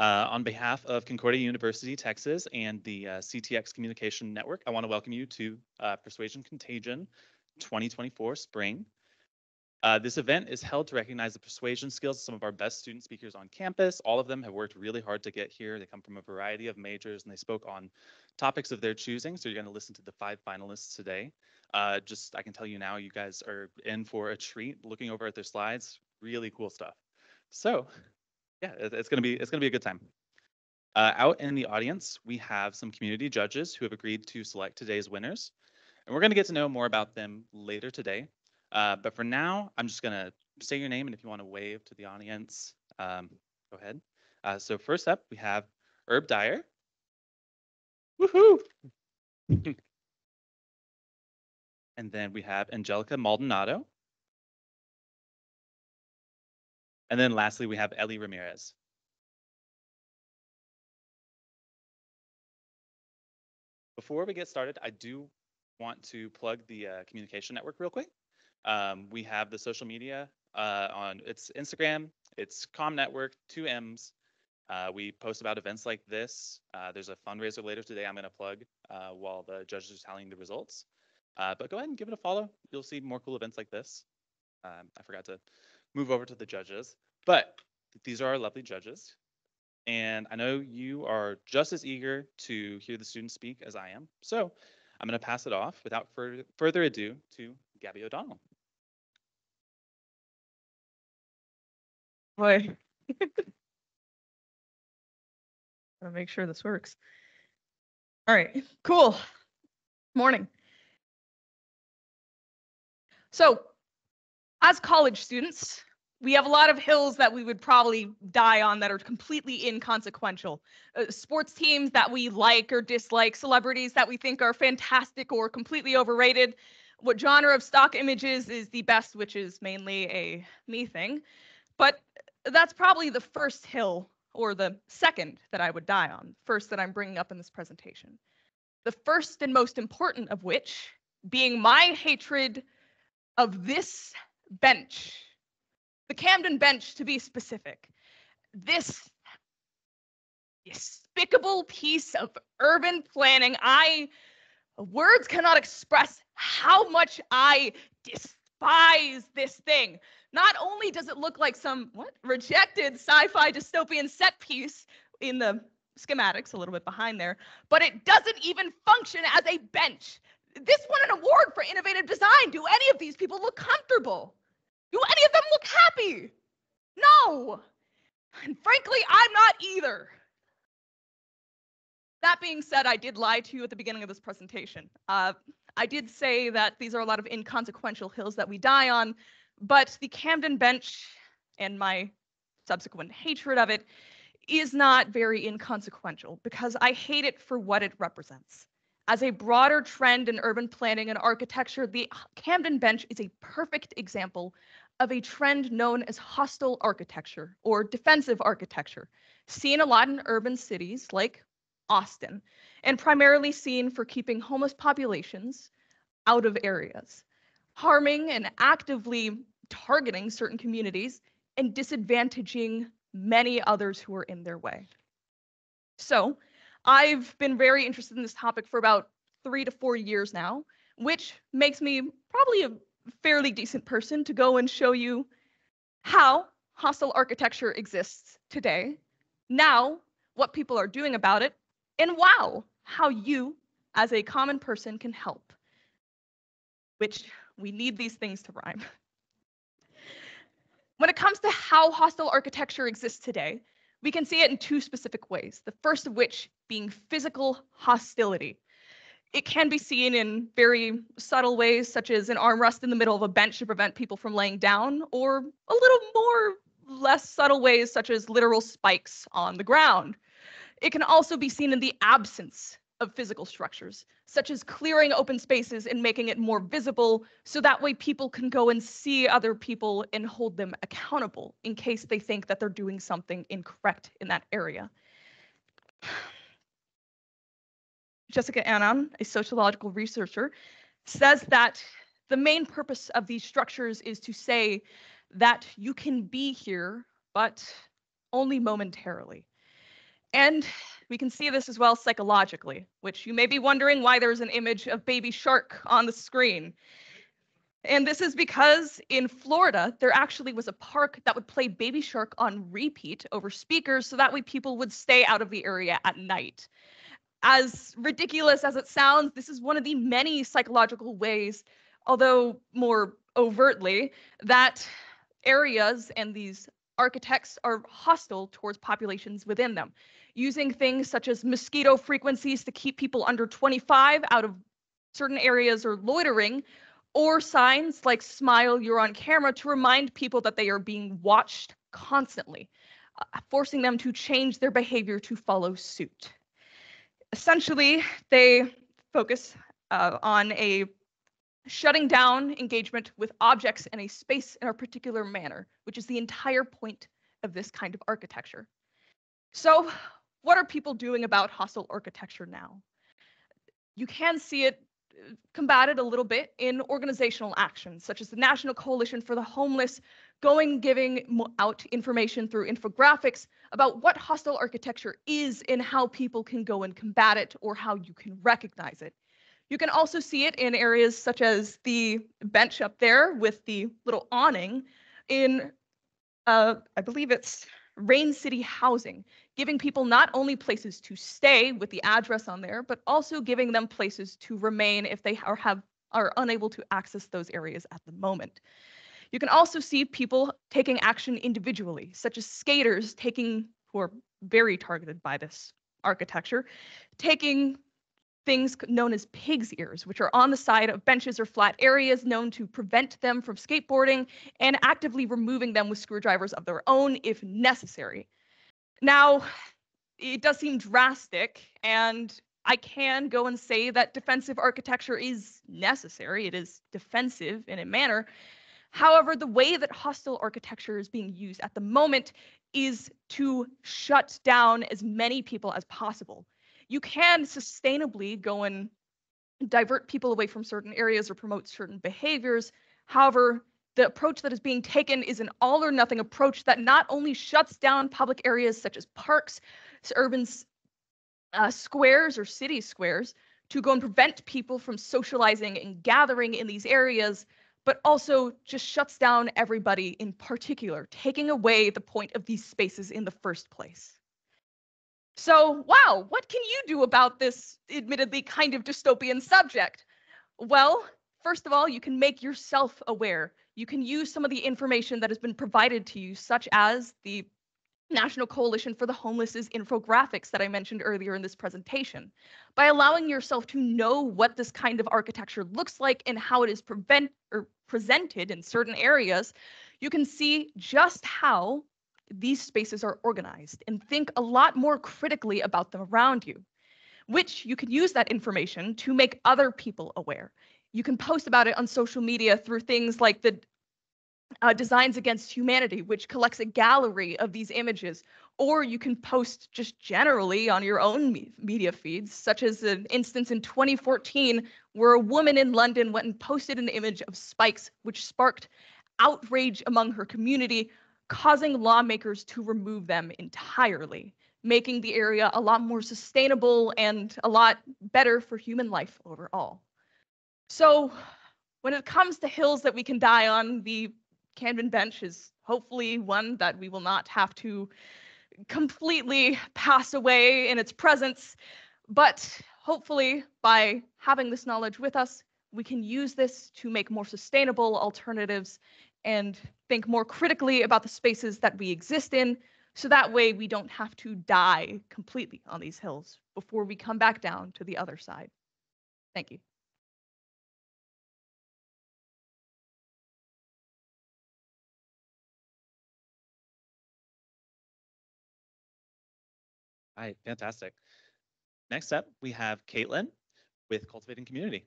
On behalf of Concordia University, Texas, and the CTX Communication Network, I want to welcome you to Persuasion Contagion 2024 Spring. This event is held to recognize the persuasion skills of some of our best student speakers on campus. All of them have worked really hard to get here. They come from a variety of majors, and they spoke on topics of their choosing. So you're going to listen to the 5 finalists today. I can tell you now, you guys are in for a treat. Looking over at their slides, really cool stuff. So yeah, it's gonna be a good time. Out in the audience, we have some community judges who have agreed to select today's winners, and we're going to get to know more about them later today. But for now, I'm just going to say your name, and if you want to wave to the audience, go ahead. So first up, we have Herb Dyer. Woohoo! And then we have Angelica Maldonado. And then lastly, we have Ellie Ramirez. Before we get started, I do want to plug the communication network real quick. We have the social media on it's Instagram, it's Com Network, 2 M's. We post about events like this. There's a fundraiser later today I'm going to plug while the judges are tallying the results. But go ahead and give it a follow. You'll see more cool events like this. I forgot to move over to the judges, but these are our lovely judges. And I know you are just as eager to hear the students speak as I am. So I'm going to pass it off without further ado to Gabby O'Donnell. Boy. Gotta make sure this works. All right, cool. Morning. So, as college students, we have a lot of hills that we would probably die on that are completely inconsequential. Sports teams that we like or dislike, celebrities that we think are fantastic or completely overrated. What genre of stock images is the best, which is mainly a me thing. But that's probably the first hill, or the second that I would die on, first that I'm bringing up in this presentation. The first and most important of which being my hatred of this bench. The Camden bench, to be specific. This despicable piece of urban planning, words cannot express how much I despise this thing. Not only does it look like some rejected sci-fi dystopian set piece in the schematics a little bit behind there, but it doesn't even function as a bench. This won an award for innovative design. Do any of these people look comfortable? Do any of them look happy? No. And frankly, I'm not either. That being said, I did lie to you at the beginning of this presentation. I did say that these are a lot of inconsequential hills that we die on, but the Camden bench and my subsequent hatred of it is not very inconsequential because I hate it for what it represents. As a broader trend in urban planning and architecture, the Camden bench is a perfect example of a trend known as hostile architecture or defensive architecture, seen a lot in urban cities like Austin, and primarily seen for keeping homeless populations out of areas, harming and actively targeting certain communities and disadvantaging many others who are in their way. So I've been very interested in this topic for about 3 to 4 years now, which makes me probably a fairly decent person to go and show you how hostile architecture exists today, now what people are doing about it, and wow, how you as a common person can help, which we need these things to rhyme. When it comes to how hostile architecture exists today, we can see it in 2 specific ways, the first of which being physical hostility. It can be seen in very subtle ways, such as an armrest in the middle of a bench to prevent people from laying down, or a little more less subtle ways, such as literal spikes on the ground. It can also be seen in the absence of physical structures, such as clearing open spaces and making it more visible, so that way people can go and see other people and hold them accountable in case they think that they're doing something incorrect in that area. Jessica Annan, a sociological researcher, says that the main purpose of these structures is to say that you can be here, but only momentarily. And we can see this as well psychologically, which you may be wondering why there's an image of baby shark on the screen. And this is because in Florida, there actually was a park that would play Baby Shark on repeat over speakers so that way people would stay out of the area at night. As ridiculous as it sounds, this is one of the many psychological ways, although more overtly, that areas and these architects are hostile towards populations within them, using things such as mosquito frequencies to keep people under 25 out of certain areas or loitering, or signs like "smile, you're on camera" to remind people that they are being watched constantly, forcing them to change their behavior to follow suit. Essentially, they focus on a shutting down engagement with objects in a space in a particular manner, which is the entire point of this kind of architecture. So, what are people doing about hostile architecture now? You can see it combated a little bit in organizational actions, such as the National Coalition for the Homeless giving out information through infographics about what hostile architecture is and how people can go and combat it or how you can recognize it. You can also see it in areas such as the bench up there with the little awning in, I believe it's Rain City Housing, giving people not only places to stay with the address on there, but also giving them places to remain if they are unable to access those areas at the moment. You can also see people taking action individually, such as skaters who are very targeted by this architecture, taking things known as pig's ears, which are on the side of benches or flat areas known to prevent them from skateboarding and actively removing them with screwdrivers of their own if necessary. Now, it does seem drastic, and I can go and say that defensive architecture is necessary. It is defensive in a manner. However, the way that hostile architecture is being used at the moment is to shut down as many people as possible. You can sustainably go and divert people away from certain areas or promote certain behaviors. However, the approach that is being taken is an all or nothing approach that not only shuts down public areas such as parks, urban squares or city squares to go and prevent people from socializing and gathering in these areas, but also just shuts down everybody in particular, taking away the point of these spaces in the first place. So, wow, what can you do about this admittedly kind of dystopian subject? Well, first of all, you can make yourself aware. You can use some of the information that has been provided to you, such as the National Coalition for the Homeless's infographics that I mentioned earlier in this presentation. By allowing yourself to know what this kind of architecture looks like and how it is presented in certain areas, you can see just how these spaces are organized and think a lot more critically about them around you, which you can use that information to make other people aware. You can post about it on social media through things like the Designs Against Humanity, which collects a gallery of these images, or you can post just generally on your own media feeds, such as an instance in 2014 where a woman in London went and posted an image of spikes, which sparked outrage among her community, causing lawmakers to remove them entirely, making the area a lot more sustainable and a lot better for human life overall. So when it comes to hills that we can die on, the Camden bench is hopefully one that we will not have to completely pass away in its presence. But hopefully, by having this knowledge with us, we can use this to make more sustainable alternatives and think more critically about the spaces that we exist in, so that way we don't have to die completely on these hills before we come back down to the other side. Thank you. All right, fantastic. Next up, we have Caitlin with Cultivating Community.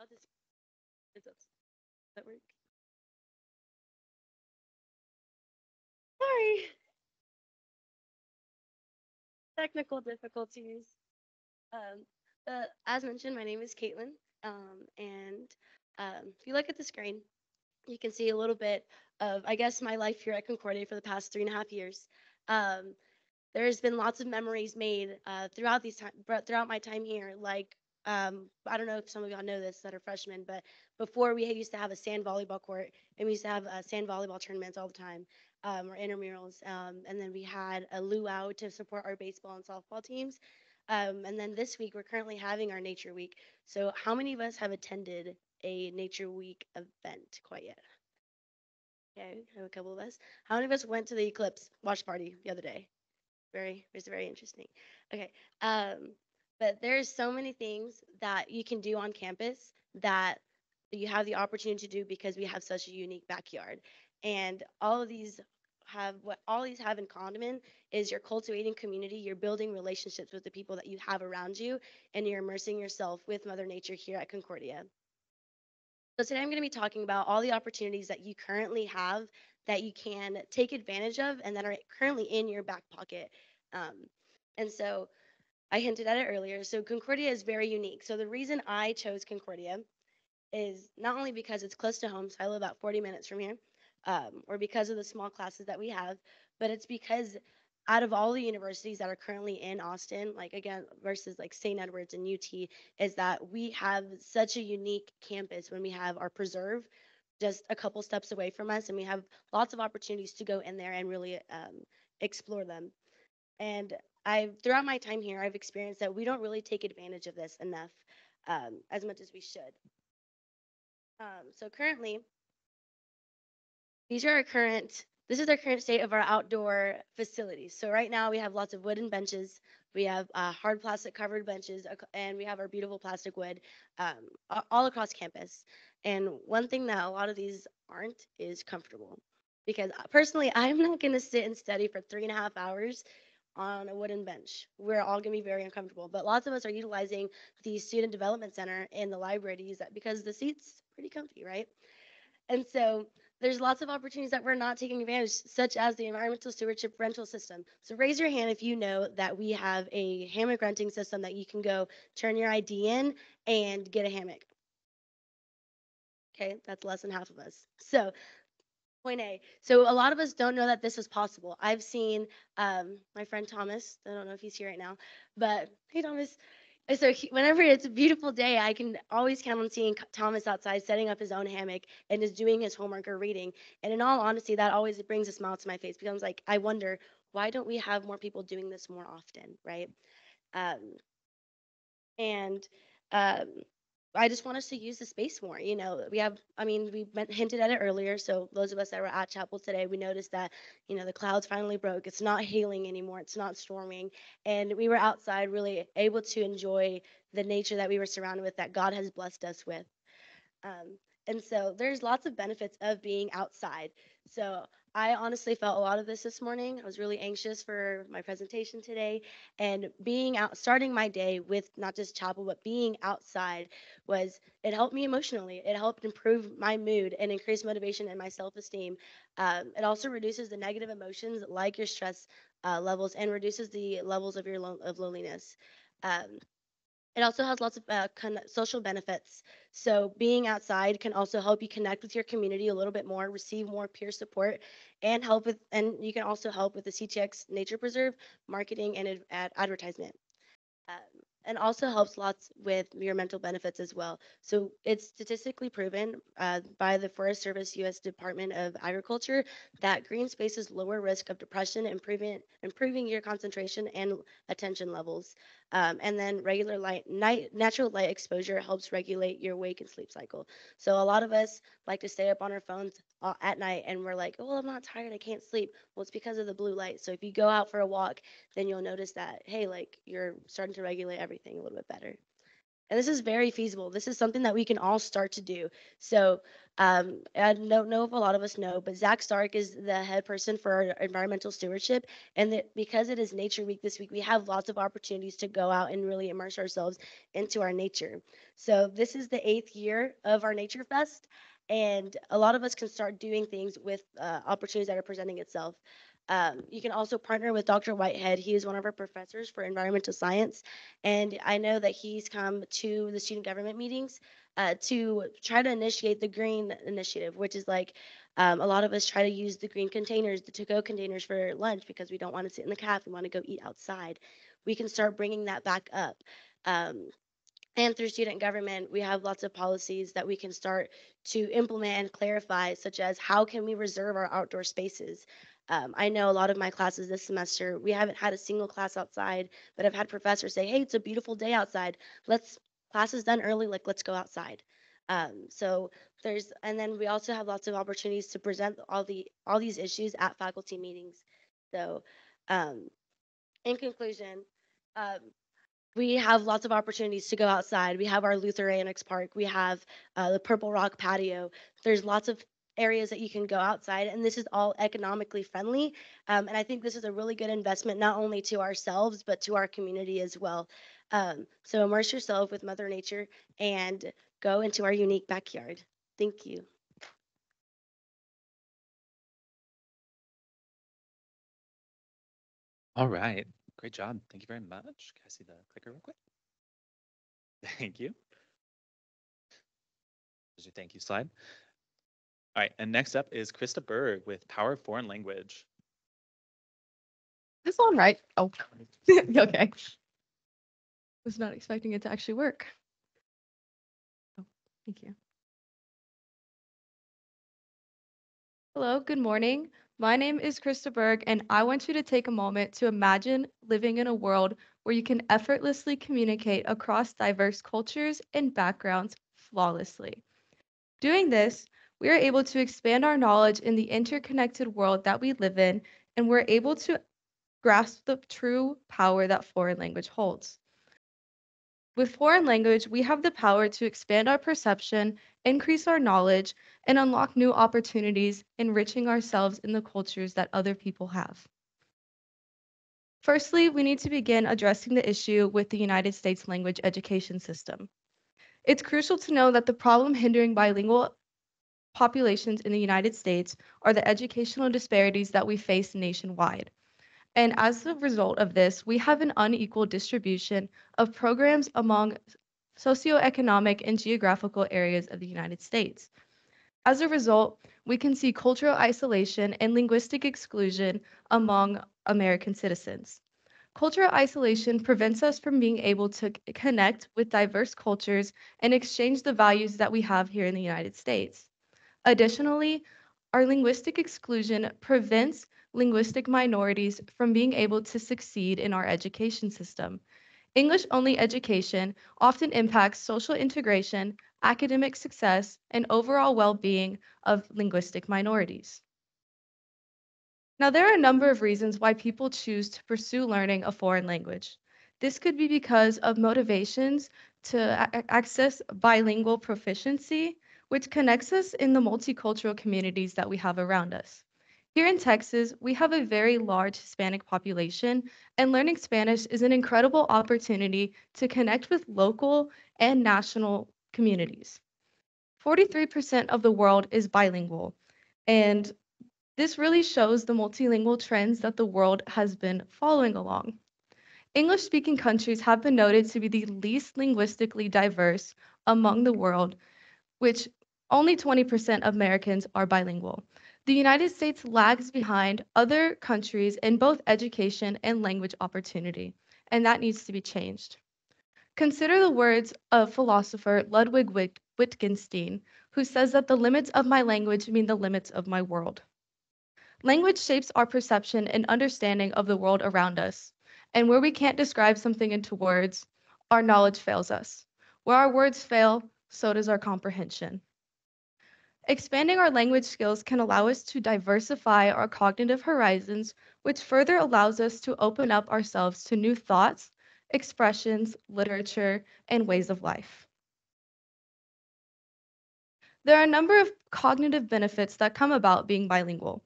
this. Does that work? Sorry, technical difficulties. Um, as mentioned, my name is Caitlin, and if you look at the screen, you can see a little bit of, I guess, my life here at Concordia for the past 3.5 years. Um, there's been lots of memories made throughout my time here. Like, I don't know if some of y'all know this that are freshmen, but before we used to have a sand volleyball court, and we used to have sand volleyball tournaments all the time, or intramurals. And then we had a luau to support our baseball and softball teams. And then this week we're currently having our Nature Week. So how many of us have attended a Nature Week event quite yet? Okay, I have a couple of us. How many of us went to the eclipse watch party the other day? It's very interesting. Okay. But there's so many things that you can do on campus that you have the opportunity to do because we have such a unique backyard. And all these have in common is you're cultivating community, you're building relationships with the people that you have around you, and you're immersing yourself with Mother Nature here at Concordia. So today I'm going to be talking about all the opportunities that you currently have that you can take advantage of and that are currently in your back pocket. Um, and so I hinted at it earlier. So Concordia is very unique. So the reason I chose Concordia is not only because it's close to home, so I live about 40 minutes from here, or because of the small classes that we have, but it's because out of all the universities that are currently in Austin, like again, versus like St. Edward's and UT, is that we have such a unique campus when we have our preserve just a couple steps away from us, and we have lots of opportunities to go in there and really explore them. And throughout my time here, I've experienced that we don't really take advantage of this enough, as much as we should. So currently, this is our current state of our outdoor facilities. So right now we have lots of wooden benches, we have hard plastic covered benches, and we have our beautiful plastic wood all across campus. And one thing that a lot of these aren't is comfortable. Because personally, I'm not going to sit and study for 3.5 hours on a wooden bench. We're all going to be very uncomfortable. But lots of us are utilizing the Student Development Center in the library to use that because the seat's pretty comfy, right? And so there's lots of opportunities that we're not taking advantage, such as the environmental stewardship rental system. So raise your hand if you know that we have a hammock renting system that you can go turn your ID in and get a hammock. Okay, that's less than half of us. So point A. So a lot of us don't know that this is possible. I've seen my friend Thomas. I don't know if he's here right now, but hey Thomas. So whenever it's a beautiful day, I can always count on seeing Thomas outside setting up his own hammock and just doing his homework or reading. And in all honesty, that always brings a smile to my face because I'm like, I wonder why don't we have more people doing this more often, right? Um, and um, I just want us to use the space more. You know, hinted at it earlier. So those of us that were at chapel today, we noticed that, the clouds finally broke. It's not hailing anymore. It's not storming. And we were outside really able to enjoy the nature that we were surrounded with that God has blessed us with. And so there's lots of benefits of being outside. So I honestly felt a lot of this morning. I was really anxious for my presentation today, and being out, starting my day with not just chapel, but being outside it helped me emotionally. It helped improve my mood and increase motivation and my self-esteem. It also reduces the negative emotions like your stress levels and reduces the levels of of loneliness. Um, it also has lots of social benefits. So being outside can also help you connect with your community a little bit more, receive more peer support, and you can also help with the CTX Nature Preserve marketing and advertisement. Um, and also helps lots with your mental benefits as well. So it's statistically proven by the Forest Service U.S. Department of Agriculture that green spaces lower risk of depression, improving your concentration and attention levels. And then natural light exposure helps regulate your wake and sleep cycle. So a lot of us like to stay up on our phones at night, and we're like, oh, I'm not tired, I can't sleep. Well, it's because of the blue light. So if you go out for a walk, then you'll notice that, hey, like you're starting to regulate everything a little bit better. And this is very feasible. This is something that we can all start to do. So I don't know if a lot of us know, but Zach Stark is the head person for our environmental stewardship. And because it is Nature Week this week, we have lots of opportunities to go out and really immerse ourselves into our nature. So this is the 8th year of our Nature Fest. And a lot of us can start doing things with opportunities that are presenting itself. You can also partner with Dr. Whitehead. He is one of our professors for environmental science. And I know that he's come to the student government meetings to try to initiate the green initiative, which is like a lot of us try to use the green containers, the to-go containers for lunch because we don't want to sit in the cafe, we want to go eat outside. We can start bringing that back up. Um, and through student government, we have lots of policies that we can start to implement and clarify, such as how can we reserve our outdoor spaces. I know a lot of my classes this semester, we haven't had a single class outside, but I've had professors say, hey, it's a beautiful day outside. Class is done early, like let's go outside. So and then we also have lots of opportunities to present all these issues at faculty meetings. So um, in conclusion, um, we have lots of opportunities to go outside. We have our Luther Annex Park. We have the Purple Rock patio. There's lots of areas that you can go outside, and this is all economically friendly. And I think this is a really good investment, not only to ourselves, but to our community as well. So immerse yourself with Mother Nature and go into our unique backyard. Thank you. All right. Great job. Thank you very much. Can I see the clicker real quick? Thank you. There's your thank you slide. All right. And next up is Krista Berg with Power of Foreign Language. This one, right? Oh, okay. Was not expecting it to actually work. Oh, thank you. Hello, good morning. My name is Krista Berg, and I want you to take a moment to imagine living in a world where you can effortlessly communicate across diverse cultures and backgrounds flawlessly. Doing this, we are able to expand our knowledge in the interconnected world that we live in, and we're able to grasp the true power that foreign language holds. With foreign language, we have the power to expand our perception, increase our knowledge, and unlock new opportunities, enriching ourselves in the cultures that other people have. Firstly, we need to begin addressing the issue with the United States language education system. It's crucial to know that the problem hindering bilingual populations in the United States are the educational disparities that we face nationwide. And as a result of this, we have an unequal distribution of programs among socioeconomic and geographical areas of the United States. As a result, we can see cultural isolation and linguistic exclusion among American citizens. Cultural isolation prevents us from being able to connect with diverse cultures and exchange the values that we have here in the United States. Additionally, our linguistic exclusion prevents linguistic minorities from being able to succeed in our education system. English-only education often impacts social integration, academic success, and overall well-being of linguistic minorities. Now, there are a number of reasons why people choose to pursue learning a foreign language. This could be because of motivations to access bilingual proficiency, which connects us in the multicultural communities that we have around us. Here in Texas, we have a very large Hispanic population, and learning Spanish is an incredible opportunity to connect with local and national communities. 43% of the world is bilingual, and this really shows the multilingual trends that the world has been following along. English-speaking countries have been noted to be the least linguistically diverse among the world, which only 20% of Americans are bilingual. The United States lags behind other countries in both education and language opportunity, and that needs to be changed. Consider the words of philosopher Ludwig Wittgenstein, who says that the limits of my language mean the limits of my world. Language shapes our perception and understanding of the world around us, and where we can't describe something into words, our knowledge fails us. Where our words fail, so does our comprehension. Expanding our language skills can allow us to diversify our cognitive horizons, which further allows us to open up ourselves to new thoughts, expressions, literature, and ways of life. There are a number of cognitive benefits that come about being bilingual.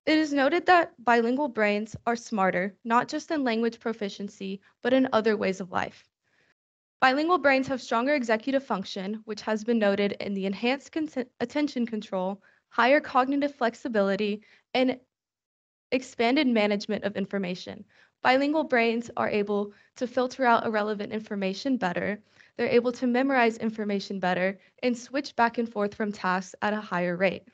It is noted that bilingual brains are smarter, not just in language proficiency, but in other ways of life. Bilingual brains have stronger executive function, which has been noted in the enhanced attention control, higher cognitive flexibility, and expanded management of information. Bilingual brains are able to filter out irrelevant information better. They're able to memorize information better and switch back and forth from tasks at a higher rate.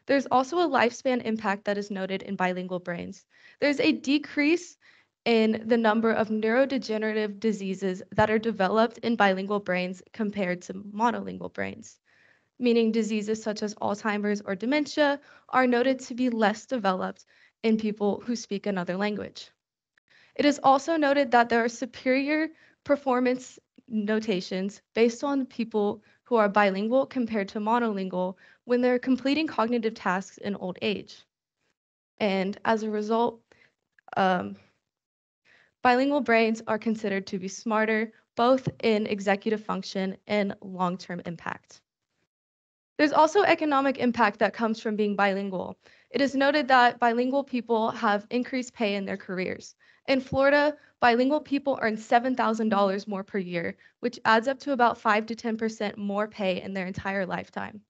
There's also a lifespan impact that is noted in bilingual brains. There's a decrease in the number of neurodegenerative diseases that are developed in bilingual brains compared to monolingual brains, meaning diseases such as Alzheimer's or dementia are noted to be less developed in people who speak another language. It is also noted that there are superior performance notations based on people who are bilingual compared to monolingual when they're completing cognitive tasks in old age. And as a result, bilingual brains are considered to be smarter, both in executive function and long-term impact. There's also economic impact that comes from being bilingual. It is noted that bilingual people have increased pay in their careers. In Florida, bilingual people earn $7,000 more per year, which adds up to about 5 to 10% more pay in their entire lifetime.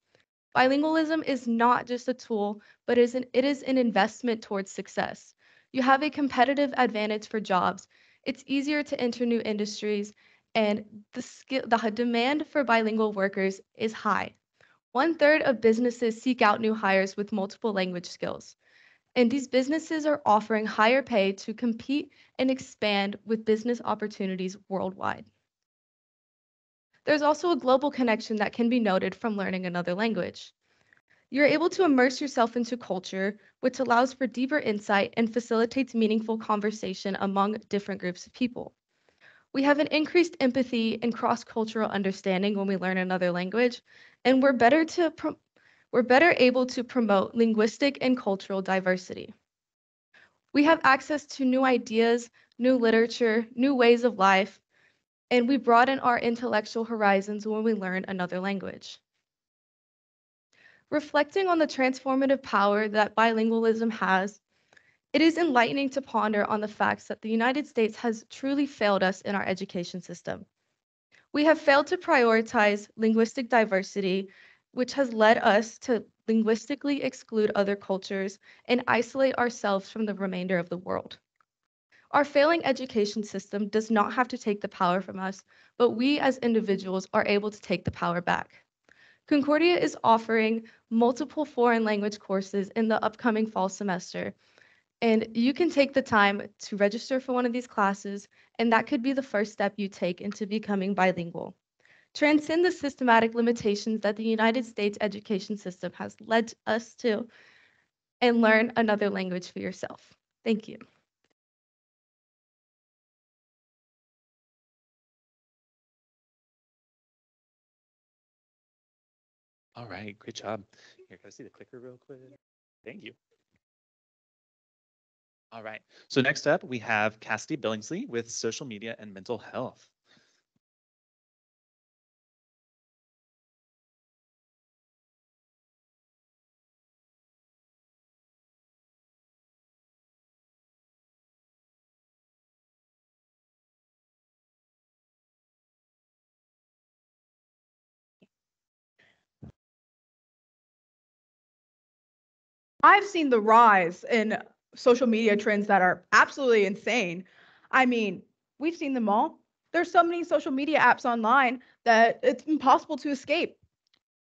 Bilingualism is not just a tool, but it is an investment towards success. You have a competitive advantage for jobs. It's easier to enter new industries, and the demand for bilingual workers is high. 1/3 of businesses seek out new hires with multiple language skills. And these businesses are offering higher pay to compete and expand with business opportunities worldwide. There's also a global connection that can be noted from learning another language. You're able to immerse yourself into culture, which allows for deeper insight and facilitates meaningful conversation among different groups of people. We have an increased empathy and cross-cultural understanding when we learn another language, and we're better able to promote linguistic and cultural diversity. We have access to new ideas, new literature, new ways of life, and we broaden our intellectual horizons when we learn another language. Reflecting on the transformative power that bilingualism has, it is enlightening to ponder on the facts that the United States has truly failed us in our education system. We have failed to prioritize linguistic diversity, which has led us to linguistically exclude other cultures and isolate ourselves from the remainder of the world. Our failing education system does not have to take the power from us, but we as individuals are able to take the power back. Concordia is offering multiple foreign language courses in the upcoming fall semester, and you can take the time to register for one of these classes, and that could be the first step you take into becoming bilingual. Transcend the systematic limitations that the United States education system has led us to, and learn another language for yourself. Thank you. All right, great job. Here, can I see the clicker real quick? Thank you. All right, so next up we have Cassidy Billingsley with social media and mental health. I've seen the rise in social media trends that are absolutely insane. I mean, we've seen them all. There's so many social media apps online that it's impossible to escape.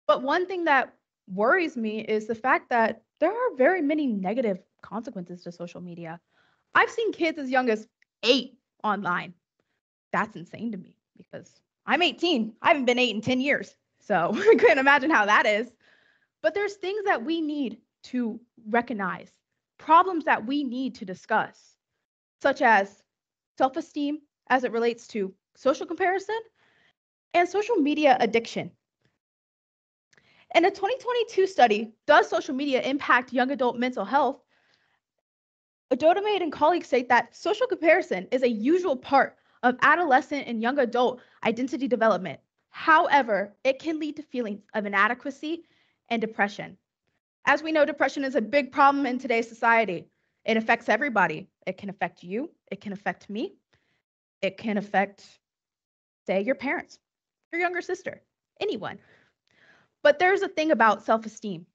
But one thing that worries me is the fact that there are very many negative consequences to social media. I've seen kids as young as 8 online. That's insane to me because I'm 18. I haven't been 8 in 10 years. So I couldn't imagine how that is. But there's things that we need to recognize, problems that we need to discuss, such as self-esteem as it relates to social comparison and social media addiction. In a 2022 study, Does Social Media Impact Young Adult Mental Health? Adotamaid and colleagues state that social comparison is a usual part of adolescent and young adult identity development. However, it can lead to feelings of inadequacy and depression. As we know, depression is a big problem in today's society. It affects everybody. It can affect you. It can affect me. It can affect, say, your parents, your younger sister, anyone. But there's a thing about self-esteem.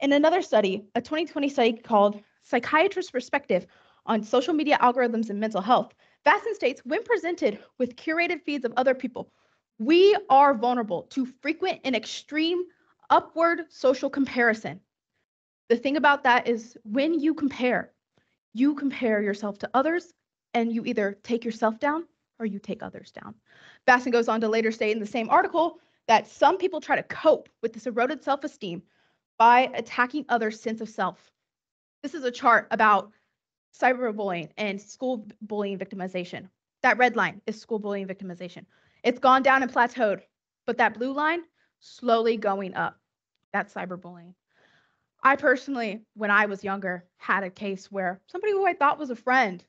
In another study, a 2020 study called Psychiatrist's Perspective on Social Media Algorithms and Mental Health, Vasson states, when presented with curated feeds of other people, we are vulnerable to frequent and extreme upward social comparison. The thing about that is when you compare yourself to others and you either take yourself down or you take others down. Vasson goes on to later state in the same article that some people try to cope with this eroded self-esteem by attacking others' sense of self. This is a chart about cyberbullying and school bullying victimization. That red line is school bullying victimization. It's gone down and plateaued, but that blue line slowly going up. That's cyberbullying. I personally, when I was younger, had a case where somebody who I thought was a friend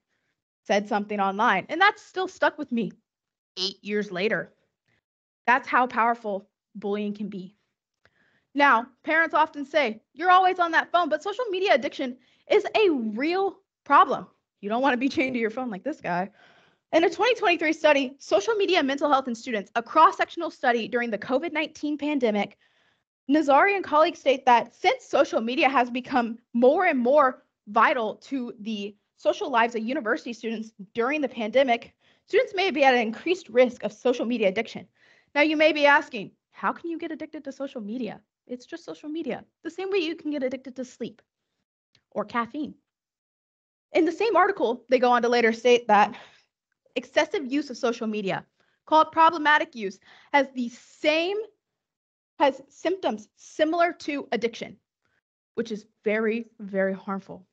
said something online, and that's still stuck with me 8 years later. That's how powerful bullying can be. Now, parents often say, you're always on that phone, but social media addiction is a real problem. You don't want to be chained to your phone like this guy. In a 2023 study, Social Media Mental Health in Students, a cross-sectional study during the COVID-19 pandemic, Nazari and colleagues state that since social media has become more and more vital to the social lives of university students during the pandemic, students may be at an increased risk of social media addiction. Now, you may be asking, how can you get addicted to social media? It's just social media, the same way you can get addicted to sleep or caffeine. In the same article, they go on to later state that excessive use of social media, called problematic use, has symptoms similar to addiction, which is very, very harmful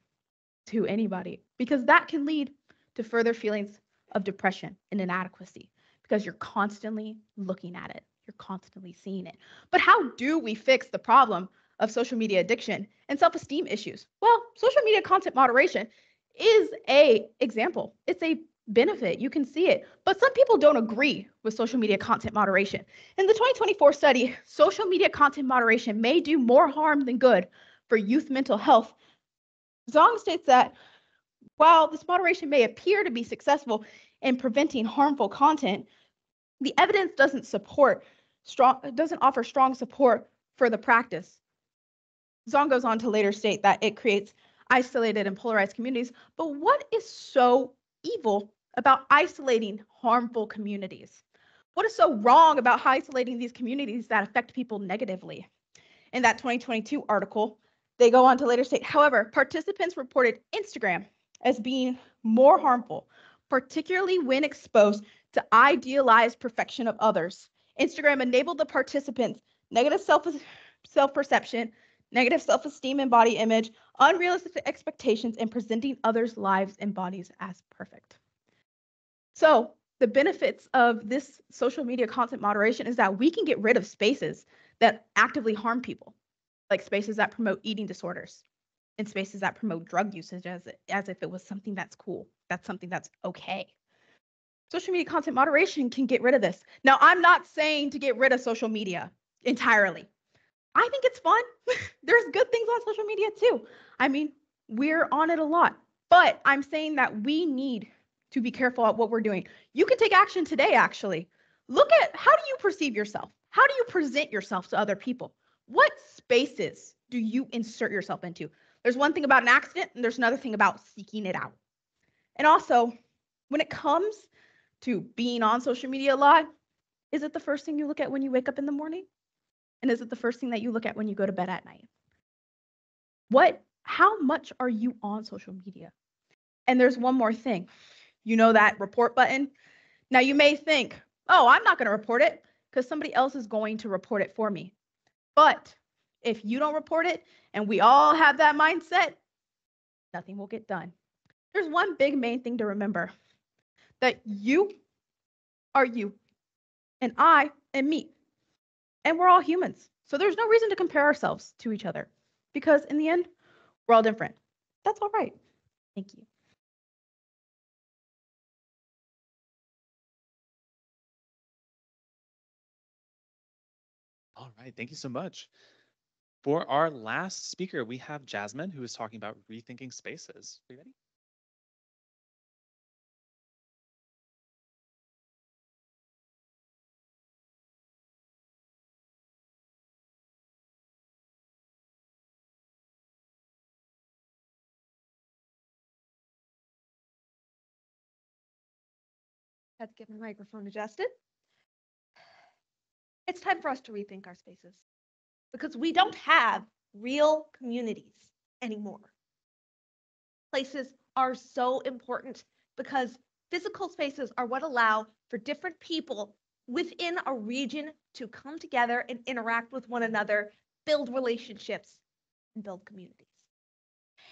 to anybody because that can lead to further feelings of depression and inadequacy because you're constantly looking at it. You're constantly seeing it. But how do we fix the problem of social media addiction and self-esteem issues? Well, social media content moderation is an example. It's a benefit. You can see it. But some people don't agree with social media content moderation. In the 2024 study, social media content moderation may do more harm than good for youth mental health. Zong states that while this moderation may appear to be successful in preventing harmful content, the evidence doesn't offer strong support for the practice. Zong goes on to later state that it creates isolated and polarized communities. But what is so evil about isolating harmful communities? What is so wrong about isolating these communities that affect people negatively? In that 2022 article, they go on to later state, however, participants reported Instagram as being more harmful, particularly when exposed to idealized perfection of others. Instagram enabled the participants negative self-perception, negative self-esteem and body image, unrealistic expectations, and presenting others' lives and bodies as perfect. So the benefits of this social media content moderation is that we can get rid of spaces that actively harm people, like spaces that promote eating disorders and spaces that promote drug usage as if it was something that's cool, that's something that's okay. Social media content moderation can get rid of this. Now, I'm not saying to get rid of social media entirely. I think it's fun. There's good things on social media too. I mean, we're on it a lot, but I'm saying that we need to be careful at what we're doing. You can take action today, actually. Look at how do you perceive yourself? How do you present yourself to other people? What spaces do you insert yourself into? There's one thing about an accident, and there's another thing about seeking it out. And also, when it comes to being on social media a lot, is it the first thing you look at when you wake up in the morning? And is it the first thing that you look at when you go to bed at night? How much are you on social media? And there's one more thing. You know that report button? Now you may think, oh, I'm not going to report it because somebody else is going to report it for me. But if you don't report it and we all have that mindset, nothing will get done. There's one big main thing to remember, that you are you and I am me. And we're all humans. So there's no reason to compare ourselves to each other because in the end, we're all different. That's all right. Thank you. All right, thank you so much. For our last speaker, we have Jasmine, who is talking about rethinking spaces. Are you ready? Had to get my microphone adjusted. It's time for us to rethink our spaces because we don't have real communities anymore. Places are so important because physical spaces are what allow for different people within a region to come together and interact with one another, build relationships, and build communities.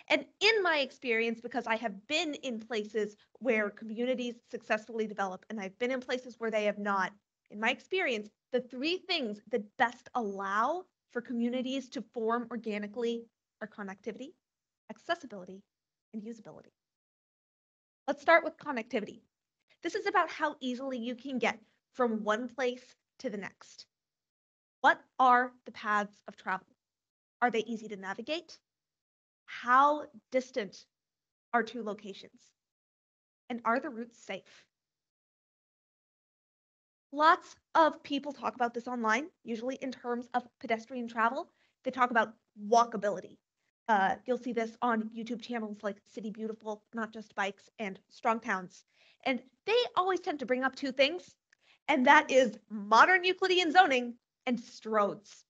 And in my experience, because I have been in places where communities successfully develop, and I've been in places where they have not, in my experience, the three things that best allow for communities to form organically are connectivity, accessibility, and usability. Let's start with connectivity. This is about how easily you can get from one place to the next. What are the paths of travel? Are they easy to navigate? How distant are two locations? And are the routes safe? Lots of people talk about this online, usually in terms of pedestrian travel. They talk about walkability. You'll see this on YouTube channels like City Beautiful, Not Just Bikes, and Strong Towns. And they always tend to bring up two things, and that is modern Euclidean zoning and stroads.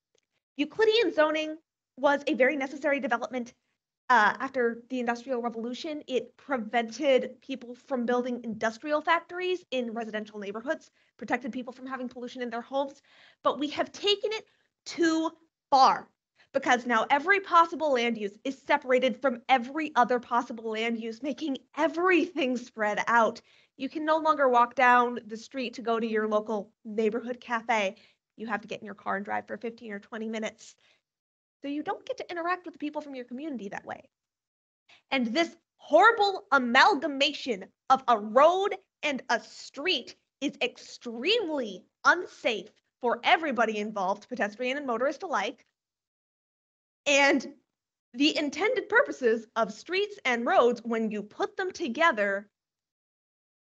Euclidean zoning was a very necessary development after the Industrial Revolution. It prevented people from building industrial factories in residential neighborhoods, protected people from having pollution in their homes. But we have taken it too far because now every possible land use is separated from every other possible land use, making everything spread out. You can no longer walk down the street to go to your local neighborhood cafe. You have to get in your car and drive for 15 or 20 minutes. So you don't get to interact with the people from your community that way. And this horrible amalgamation of a road and a street is extremely unsafe for everybody involved, pedestrian and motorist alike. And the intended purposes of streets and roads, when you put them together,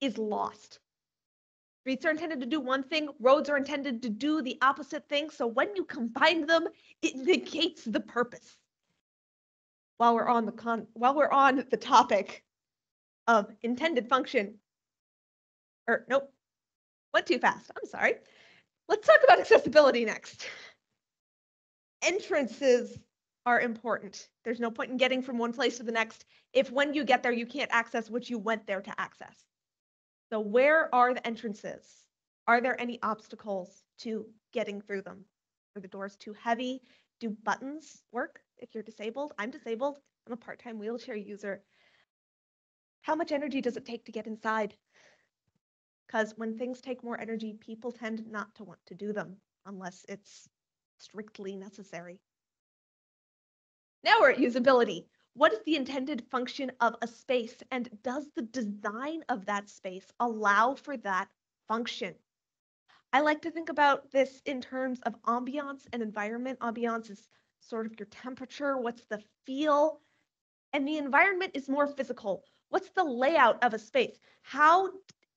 is lost. Streets are intended to do one thing, roads are intended to do the opposite thing. So when you combine them, it negates the purpose. While we're on the topic of intended function, or nope, went too fast. I'm sorry. Let's talk about accessibility next. Entrances are important. There's no point in getting from one place to the next if when you get there you can't access what you went there to access. So where are the entrances? Are there any obstacles to getting through them? Are the doors too heavy? Do buttons work if you're disabled? I'm disabled. I'm a part-time wheelchair user. How much energy does it take to get inside? Because when things take more energy, people tend not to want to do them unless it's strictly necessary. Now we're at usability. What is the intended function of a space, and does the design of that space allow for that function? I like to think about this in terms of ambiance and environment. Ambiance is sort of your temperature, what's the feel, and the environment is more physical. What's the layout of a space? How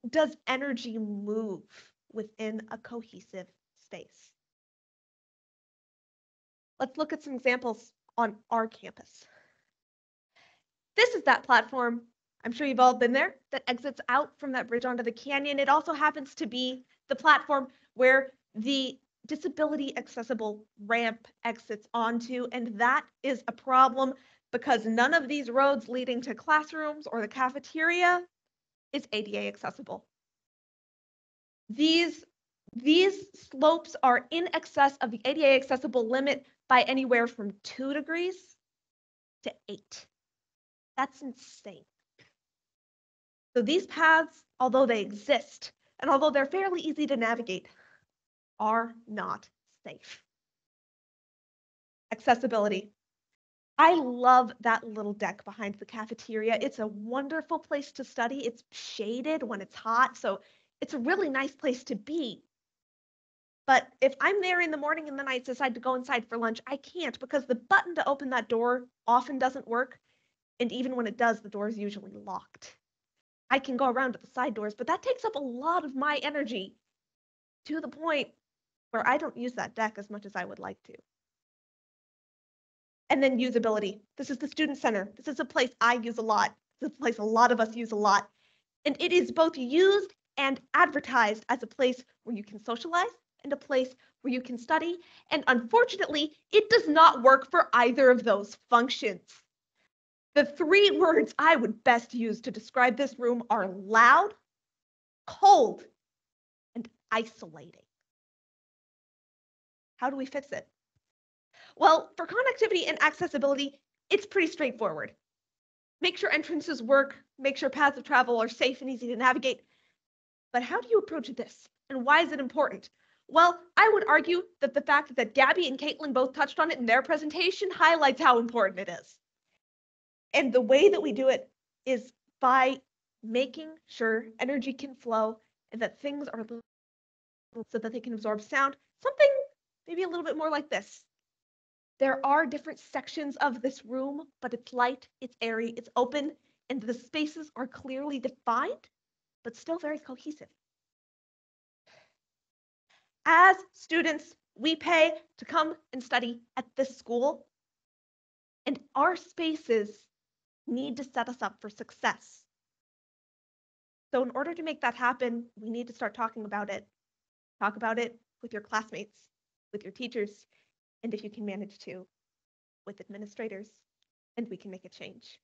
does energy move within a cohesive space? Let's look at some examples on our campus. This is that platform, I'm sure you've all been there, that exits out from that bridge onto the canyon. It also happens to be the platform where the disability accessible ramp exits onto, and that is a problem because none of these roads leading to classrooms or the cafeteria is ADA accessible. These slopes are in excess of the ADA accessible limit by anywhere from 2 degrees to 8. That's insane. So these paths, although they exist, and although they're fairly easy to navigate, are not safe. Accessibility. I love that little deck behind the cafeteria. It's a wonderful place to study. It's shaded when it's hot, so it's a really nice place to be. But if I'm there in the morning and then I decide to go inside for lunch, I can't because the button to open that door often doesn't work. And even when it does, the door is usually locked. I can go around to the side doors, but that takes up a lot of my energy to the point where I don't use that deck as much as I would like to. And then usability. This is the student center. This is a place I use a lot. This is a place a lot of us use a lot. And it is both used and advertised as a place where you can socialize and a place where you can study. And unfortunately, it does not work for either of those functions. The three words I would best use to describe this room are loud, cold, and isolating. How do we fix it? Well, for connectivity and accessibility, it's pretty straightforward. Make sure entrances work, make sure paths of travel are safe and easy to navigate. But how do you approach this? And why is it important? Well, I would argue that the fact that Gabby and Caitlin both touched on it in their presentation highlights how important it is. And the way that we do it is by making sure energy can flow and that things are so that they can absorb sound, something maybe a little bit more like this. There are different sections of this room, but it's light, it's airy, it's open, and the spaces are clearly defined, but still very cohesive. As students, we pay to come and study at this school, and our spaces need to set us up for success. So in order to make that happen, we need to start talking about it. Talk about it with your classmates, with your teachers, and if you can manage to, with administrators, and we can make a change.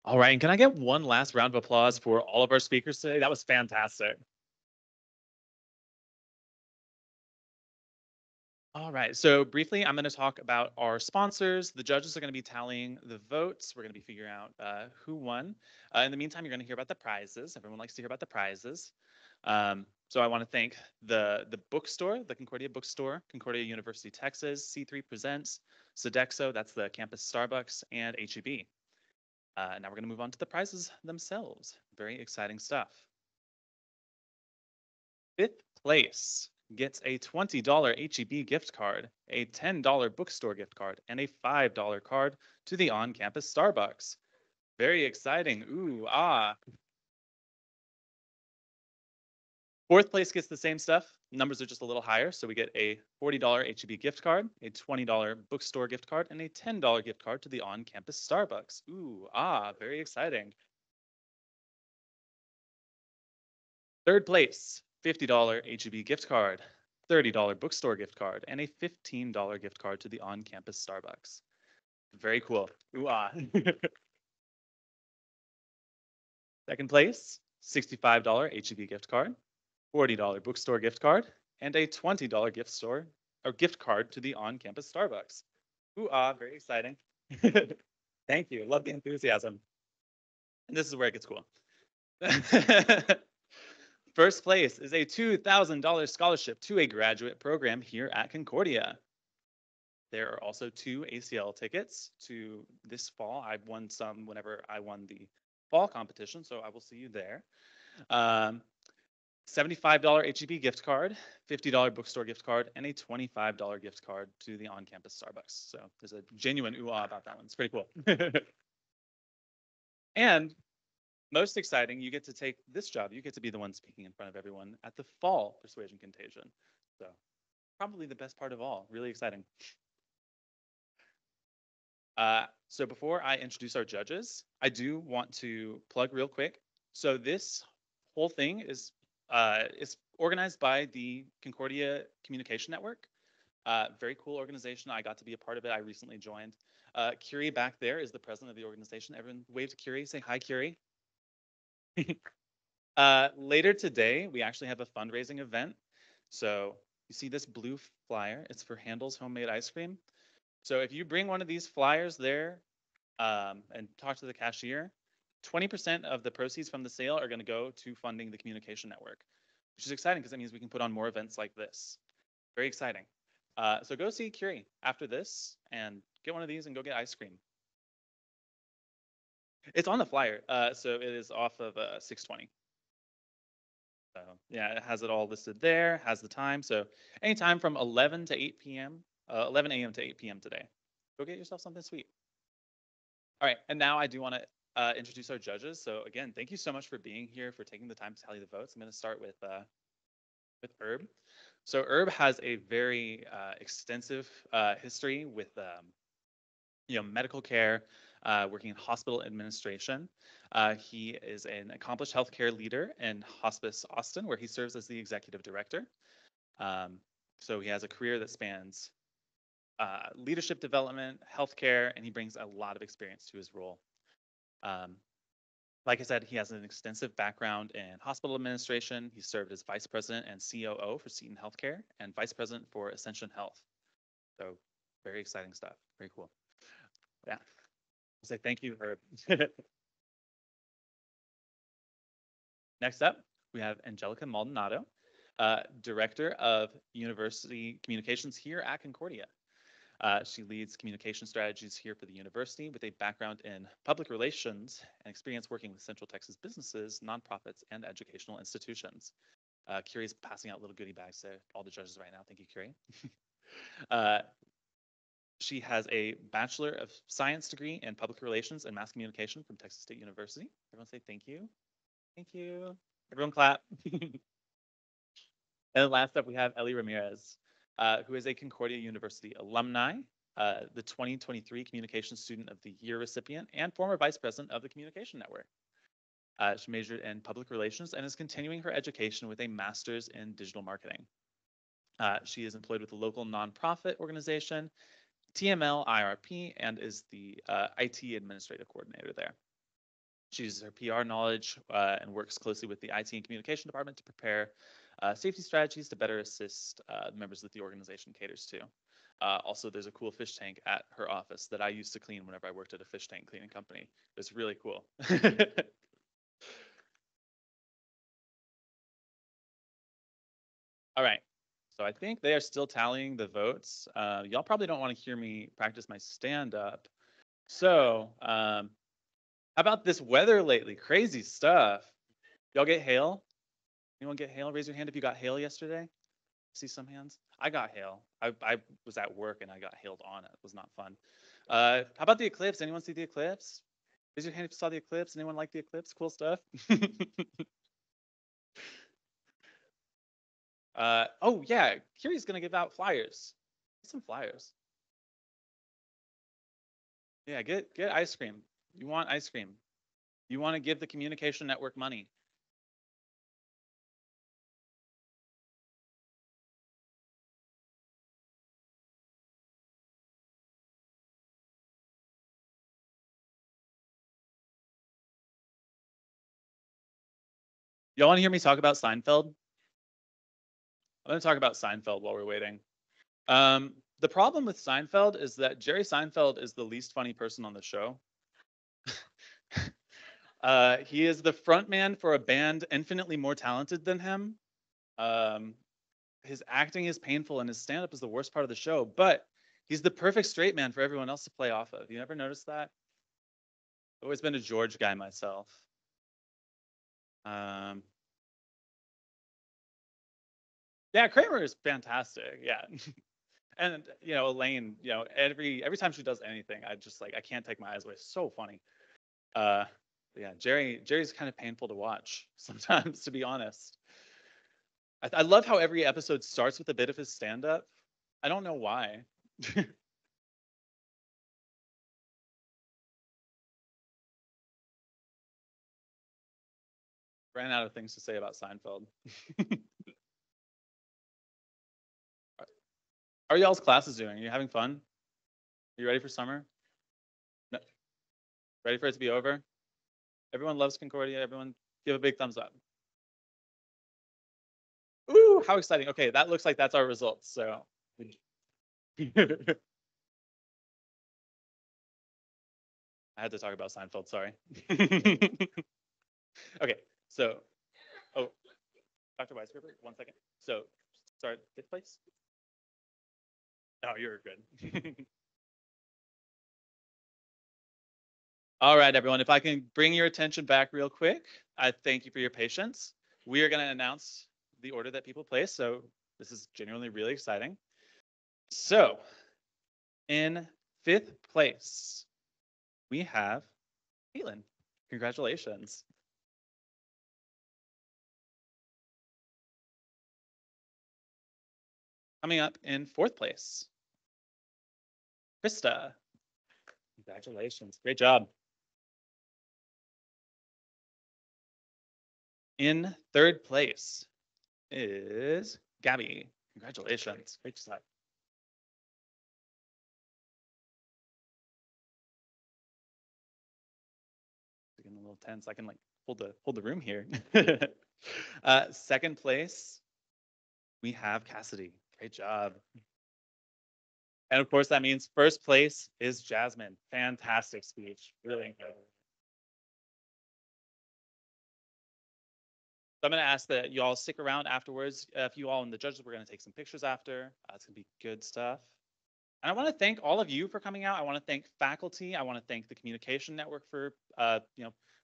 All right, and can I get one last round of applause for all of our speakers today? That was fantastic. All right, so briefly, I'm going to talk about our sponsors. The judges are going to be tallying the votes. We're going to be figuring out who won. In the meantime, you're going to hear about the prizes. Everyone likes to hear about the prizes. So I want to thank the bookstore, the Concordia Bookstore, Concordia University, Texas, C3 Presents, Sodexo, that's the campus Starbucks, and HEB. Now we're going to move on to the prizes themselves. Very exciting stuff. Fifth place gets a $20 HEB gift card, a $10 bookstore gift card, and a $5 card to the on-campus Starbucks. Very exciting. Ooh, ah. Fourth place gets the same stuff. Numbers are just a little higher. So we get a $40 HEB gift card, a $20 bookstore gift card, and a $10 gift card to the on-campus Starbucks. Ooh, ah, very exciting. Third place, $50 HEB gift card, $30 bookstore gift card, and a $15 gift card to the on-campus Starbucks. Very cool. Ooh, ah. Second place, $65 HEB gift card, $40 bookstore gift card, and a $20 gift card to the on-campus Starbucks. Ooh, ah, very exciting. Thank you. Love the enthusiasm. And this is where it gets cool. First place is a $2,000 scholarship to a graduate program here at Concordia. There are also 2 ACL tickets to this fall. I've won some whenever I won the fall competition, so I will see you there. $75 HEB gift card, $50 bookstore gift card, and a $25 gift card to the on-campus Starbucks. So there's a genuine ooh-ah about that one. It's pretty cool. And most exciting, you get to take this job. You get to be the one speaking in front of everyone at the fall Persuasion Contagion. So probably the best part of all. Really exciting. So before I introduce our judges, I do want to plug real quick. So this whole thing is organized by the Concordia Communication Network. Very cool organization. I got to be a part of it. I recently joined. Curie back there is the president of the organization. Everyone wave to Curie. Say hi, Curie. Later today, we actually have a fundraising event. So you see this blue flyer. It's for Handel's Homemade Ice Cream. So if you bring one of these flyers there and talk to the cashier, 20% of the proceeds from the sale are going to go to funding the communication network, which is exciting because that means we can put on more events like this. Very exciting. So go see Curie after this and get one of these and go get ice cream. It's on the flyer. So it is off of 620. So yeah, it has it all listed there, has the time. So anytime from 11 to 8 p.m., 11 a.m. to 8 p.m. today. Go get yourself something sweet. All right, and now I do want to introduce our judges. So again, thank you so much for being here, for taking the time to tally the votes. I'm going to start with Herb. So Herb has a very extensive history with medical care, working in hospital administration. He is an accomplished healthcare leader in Hospice Austin, where he serves as the executive director. So he has a career that spans leadership development, healthcare, and he brings a lot of experience to his role. Like I said, he has an extensive background in hospital administration. He served as vice president and COO for Seton Healthcare and vice president for Ascension Health. So very exciting stuff. Very cool. Yeah. I'll say thank you, Herb. Next up, we have Angelica Maldonado, Director of University Communications here at Concordia. She leads communication strategies here for the university with a background in public relations and experience working with Central Texas businesses, nonprofits, and educational institutions. Curie's passing out little goodie bags to all the judges right now. Thank you, Curie. She has a Bachelor of Science degree in Public Relations and Mass Communication from Texas State University. Everyone say thank you. Thank you. Everyone clap. And then last up, we have Ellie Ramirez, who is a Concordia University alumni, the 2023 Communication Student of the Year recipient, and former vice president of the Communication Network. She majored in public relations and is continuing her education with a master's in digital marketing. She is employed with a local nonprofit organization, TML IRP, and is the IT administrative coordinator there. She uses her PR knowledge and works closely with the IT and communication department to prepare safety strategies to better assist the members that the organization caters to. Also, there's a cool fish tank at her office that I used to clean whenever I worked at a fish tank cleaning company. It's really cool. All right. So I think they are still tallying the votes. Y'all probably don't want to hear me practice my stand-up. So how about this weather lately? Crazy stuff. Y'all get hail? Anyone get hail? Raise your hand if you got hail yesterday. See some hands? I got hail. I was at work and I got hailed on. It was not fun. How about the eclipse? Anyone see the eclipse? Raise your hand if you saw the eclipse. Anyone like the eclipse? Cool stuff. Oh yeah, Curie's gonna give out flyers. Get some flyers. Yeah, get ice cream. You want ice cream. You want to give the communication network money. Y'all want to hear me talk about Seinfeld? I'm going to talk about Seinfeld while we're waiting. The problem with Seinfeld is that Jerry Seinfeld is the least funny person on the show. He is the frontman for a band infinitely more talented than him. His acting is painful and his stand-up is the worst part of the show, but he's the perfect straight man for everyone else to play off of. You ever noticed that? I've always been a George guy myself. Yeah, Kramer is fantastic. Yeah. And Elaine, every time she does anything, I can't take my eyes away. So funny. Yeah, Jerry's kind of painful to watch sometimes, to be honest. I love how every episode starts with a bit of his stand-up. I don't know why. Ran out of things to say about Seinfeld. How are y'all's classes doing? Are you having fun? Are you ready for summer? No. Ready for it to be over? Everyone loves Concordia. Everyone give a big thumbs up. Ooh, how exciting. Okay, that looks like that's our results. So I had to talk about Seinfeld, sorry. Okay, so Dr. Weisgerber, 1 second. So start fifth place. Oh, you're good. All right, everyone, if I can bring your attention back real quick, I thank you for your patience. We are going to announce the order that people place, so this is genuinely really exciting. So, in 5th place, we have Caitlin. Congratulations. Coming up in 4th place, Krista. Congratulations. Great job. In 3rd place is Gabby. Congratulations. Great job. Getting a little tense. I can like hold the room here. 2nd place, we have Cassidy. Great job. And of course, that means 1st place is Jasmine. Fantastic speech. Really incredible. So I'm going to ask that you all stick around afterwards. If you all and the judges, we're going to take some pictures after. It's going to be good stuff. And I want to thank all of you for coming out. I want to thank faculty. I want to thank the Communication Network for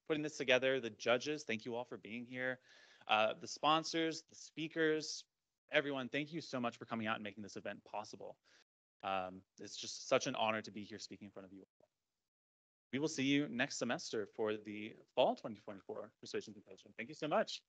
putting this together. The judges, thank you all for being here. The sponsors, the speakers, everyone, thank you so much for coming out and making this event possible. It's just such an honor to be here speaking in front of you. We will see you next semester for the fall 2024 Persuasion Contagion. Thank you so much.